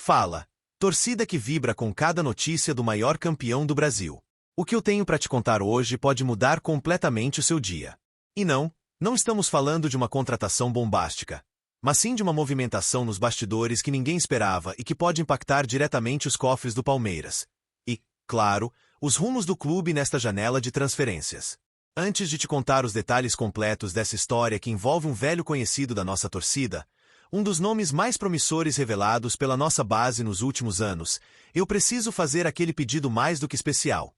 Fala, torcida que vibra com cada notícia do maior campeão do Brasil. O que eu tenho para te contar hoje pode mudar completamente o seu dia. E não estamos falando de uma contratação bombástica, mas sim de uma movimentação nos bastidores que ninguém esperava e que pode impactar diretamente os cofres do Palmeiras. E, claro, os rumos do clube nesta janela de transferências. Antes de te contar os detalhes completos dessa história que envolve um velho conhecido da nossa torcida, um dos nomes mais promissores revelados pela nossa base nos últimos anos, eu preciso fazer aquele pedido mais do que especial.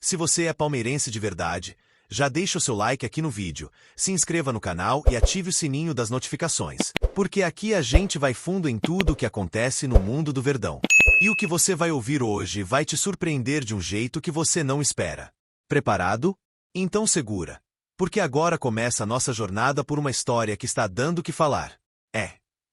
Se você é palmeirense de verdade, já deixa o seu like aqui no vídeo, se inscreva no canal e ative o sininho das notificações, porque aqui a gente vai fundo em tudo o que acontece no mundo do Verdão. E o que você vai ouvir hoje vai te surpreender de um jeito que você não espera. Preparado? Então segura, porque agora começa a nossa jornada por uma história que está dando o que falar.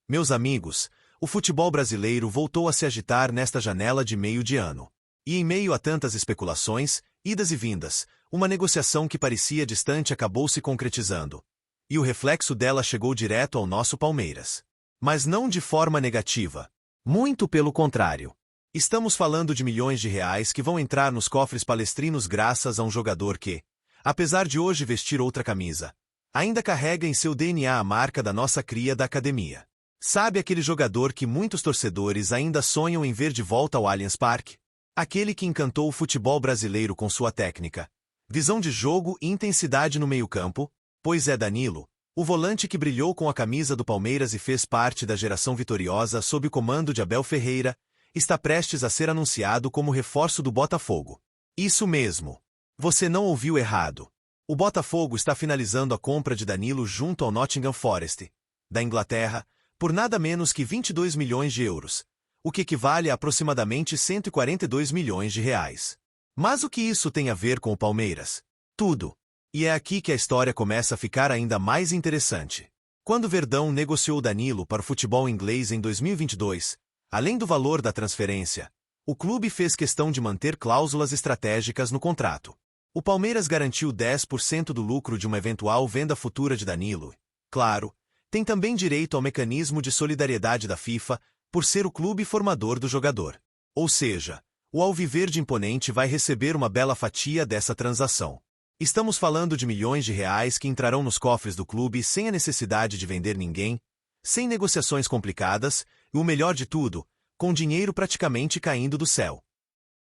Meus amigos, o futebol brasileiro voltou a se agitar nesta janela de meio de ano. E em meio a tantas especulações, idas e vindas, uma negociação que parecia distante acabou se concretizando. E o reflexo dela chegou direto ao nosso Palmeiras. Mas não de forma negativa. Muito pelo contrário. Estamos falando de milhões de reais que vão entrar nos cofres palestrinos graças a um jogador que, apesar de hoje vestir outra camisa, ainda carrega em seu DNA a marca da nossa cria da academia. Sabe aquele jogador que muitos torcedores ainda sonham em ver de volta ao Allianz Parque? Aquele que encantou o futebol brasileiro com sua técnica, visão de jogo e intensidade no meio-campo? Pois é Danilo, o volante que brilhou com a camisa do Palmeiras e fez parte da geração vitoriosa sob o comando de Abel Ferreira, está prestes a ser anunciado como reforço do Botafogo. Isso mesmo. Você não ouviu errado. O Botafogo está finalizando a compra de Danilo junto ao Nottingham Forest, da Inglaterra, por nada menos que 22 milhões de euros, o que equivale a aproximadamente 142 milhões de reais. Mas o que isso tem a ver com o Palmeiras? Tudo. E é aqui que a história começa a ficar ainda mais interessante. Quando o Verdão negociou Danilo para o futebol inglês em 2022, além do valor da transferência, o clube fez questão de manter cláusulas estratégicas no contrato. O Palmeiras garantiu 10% do lucro de uma eventual venda futura de Danilo. Claro, tem também direito ao mecanismo de solidariedade da FIFA, por ser o clube formador do jogador. Ou seja, o Alviverde Imponente vai receber uma bela fatia dessa transação. Estamos falando de milhões de reais que entrarão nos cofres do clube sem a necessidade de vender ninguém, sem negociações complicadas, e o melhor de tudo, com dinheiro praticamente caindo do céu.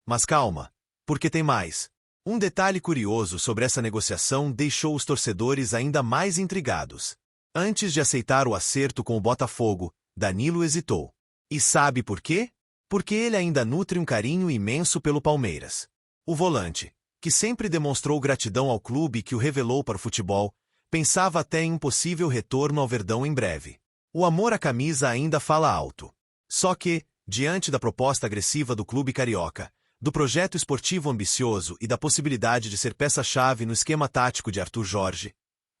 Mas calma, porque tem mais. Um detalhe curioso sobre essa negociação deixou os torcedores ainda mais intrigados. Antes de aceitar o acerto com o Botafogo, Danilo hesitou. E sabe por quê? Porque ele ainda nutre um carinho imenso pelo Palmeiras. O volante, que sempre demonstrou gratidão ao clube que o revelou para o futebol, pensava até em um possível retorno ao Verdão em breve. O amor à camisa ainda fala alto. Só que, diante da proposta agressiva do clube carioca, do projeto esportivo ambicioso e da possibilidade de ser peça-chave no esquema tático de Arthur Jorge,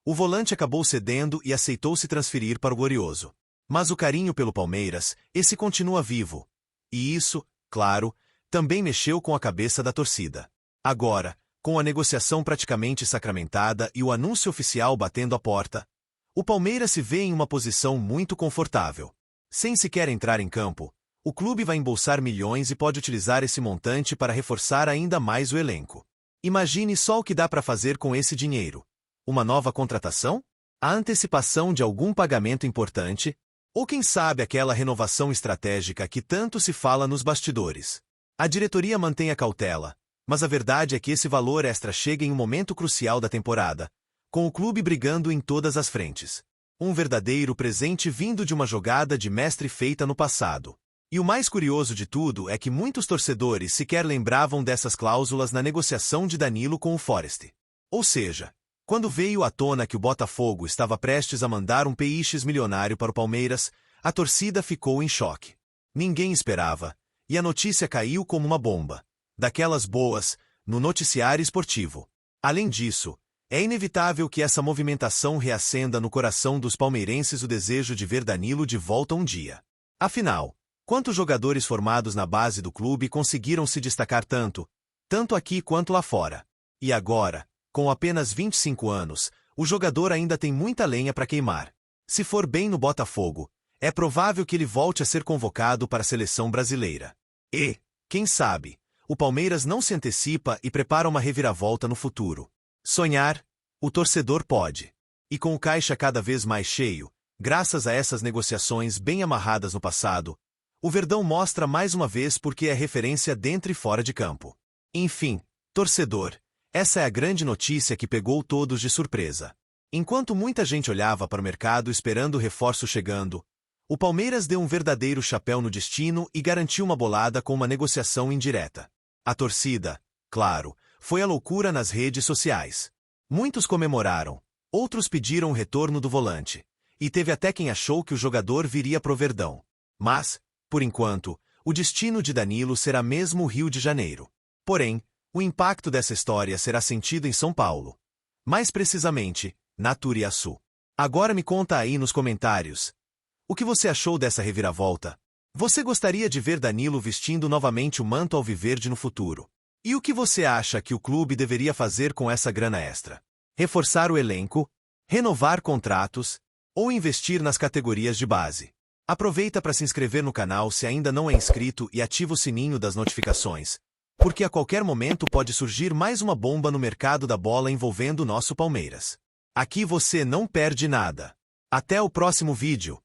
o volante acabou cedendo e aceitou se transferir para o Glorioso. Mas o carinho pelo Palmeiras, esse continua vivo. E isso, claro, também mexeu com a cabeça da torcida. Agora, com a negociação praticamente sacramentada e o anúncio oficial batendo a porta, o Palmeiras se vê em uma posição muito confortável. Sem sequer entrar em campo, o clube vai embolsar milhões e pode utilizar esse montante para reforçar ainda mais o elenco. Imagine só o que dá para fazer com esse dinheiro. Uma nova contratação? A antecipação de algum pagamento importante? Ou quem sabe aquela renovação estratégica que tanto se fala nos bastidores? A diretoria mantém a cautela, mas a verdade é que esse valor extra chega em um momento crucial da temporada, com o clube brigando em todas as frentes. Um verdadeiro presente vindo de uma jogada de mestre feita no passado. E o mais curioso de tudo é que muitos torcedores sequer lembravam dessas cláusulas na negociação de Danilo com o Forest. Ou seja, quando veio à tona que o Botafogo estava prestes a mandar um PX milionário para o Palmeiras, a torcida ficou em choque. Ninguém esperava, e a notícia caiu como uma bomba. Daquelas boas, no noticiário esportivo. Além disso, é inevitável que essa movimentação reacenda no coração dos palmeirenses o desejo de ver Danilo de volta um dia. Afinal, quantos jogadores formados na base do clube conseguiram se destacar tanto aqui quanto lá fora? E agora, com apenas 25 anos, o jogador ainda tem muita lenha para queimar. Se for bem no Botafogo, É provável que ele volte a ser convocado para a seleção brasileira. E, quem sabe, o Palmeiras não se antecipa e prepara uma reviravolta no futuro. Sonhar, o torcedor pode. E com o caixa cada vez mais cheio, graças a essas negociações bem amarradas no passado, o Verdão mostra mais uma vez porque é referência dentro e fora de campo. Enfim, torcedor, essa é a grande notícia que pegou todos de surpresa. Enquanto muita gente olhava para o mercado esperando o reforço chegando, o Palmeiras deu um verdadeiro chapéu no destino e garantiu uma bolada com uma negociação indireta. A torcida, claro, foi a loucura nas redes sociais. Muitos comemoraram, outros pediram o retorno do volante, e teve até quem achou que o jogador viria pro Verdão. Mas, por enquanto, o destino de Danilo será mesmo o Rio de Janeiro. Porém, o impacto dessa história será sentido em São Paulo. Mais precisamente, na Turiaçu. Agora me conta aí nos comentários. O que você achou dessa reviravolta? Você gostaria de ver Danilo vestindo novamente o manto alviverde no futuro? E o que você acha que o clube deveria fazer com essa grana extra? Reforçar o elenco? Renovar contratos? Ou investir nas categorias de base? Aproveita para se inscrever no canal se ainda não é inscrito e ativa o sininho das notificações, porque a qualquer momento pode surgir mais uma bomba no mercado da bola envolvendo o nosso Palmeiras. Aqui você não perde nada. Até o próximo vídeo.